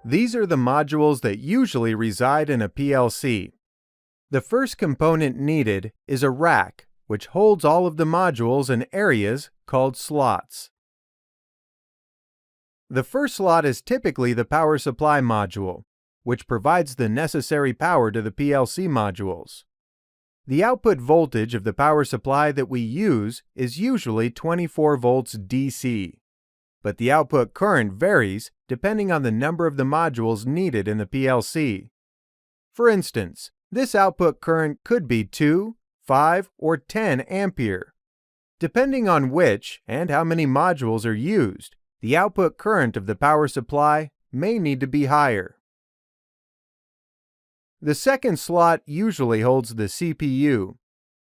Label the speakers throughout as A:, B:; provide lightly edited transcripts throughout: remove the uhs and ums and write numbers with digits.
A: These are the modules that usually reside in a PLC. The first component needed is a rack, which holds all of the modules in areas called slots. The first slot is typically the power supply module, which provides the necessary power to the PLC modules. The output voltage of the power supply that we use is usually 24 volts DC, but the output current varies depending on the number of the modules needed in the PLC. For instance, this output current could be 2, 5, or 10 ampere. Depending on which and how many modules are used, the output current of the power supply may need to be higher. The second slot usually holds the CPU.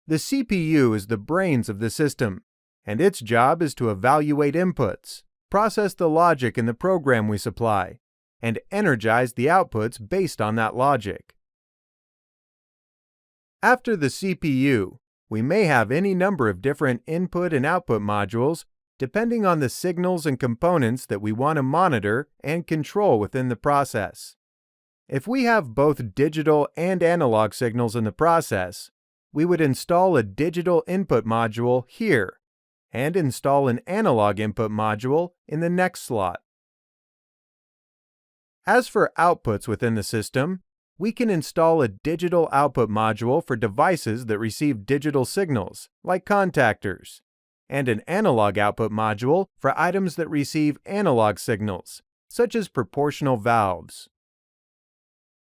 A: The CPU is the brains of the system, and its job is to evaluate inputs, process the logic in the program we supply, and energize the outputs based on that logic. After the CPU, we may have any number of different input and output modules depending on the signals and components that we want to monitor and control within the process. If we have both digital and analog signals in the process, we would install a digital input module here and install an analog input module in the next slot. As for outputs within the system, we can install a digital output module for devices that receive digital signals, like contactors, and an analog output module for items that receive analog signals, such as proportional valves.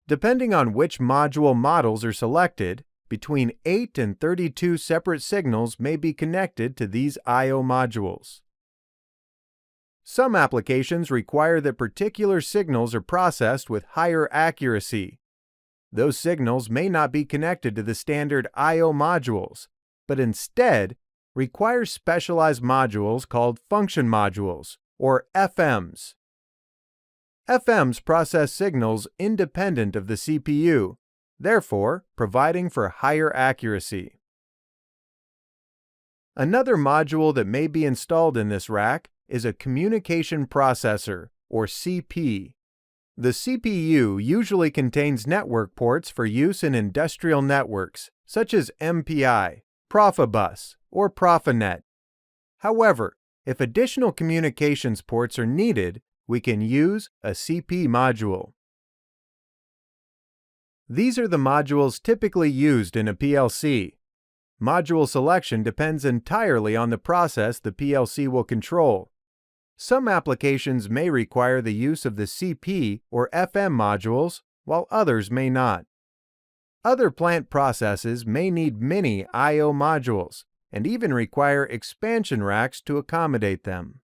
A: Depending on which module models are selected, between 8 and 32 separate signals may be connected to these I/O modules. Some applications require that particular signals are processed with higher accuracy. Those signals may not be connected to the standard I/O modules, but instead require specialized modules called function modules, or FMs. FMs process signals independent of the CPU, therefore providing for higher accuracy. Another module that may be installed in this rack is a communication processor, or CP. The CPU usually contains network ports for use in industrial networks, such as MPI, Profibus, or Profinet. However, if additional communications ports are needed, we can use a CP module. These are the modules typically used in a PLC. Module selection depends entirely on the process the PLC will control. Some applications may require the use of the CP or FM modules, while others may not. Other plant processes may need many I/O modules, and even require expansion racks to accommodate them.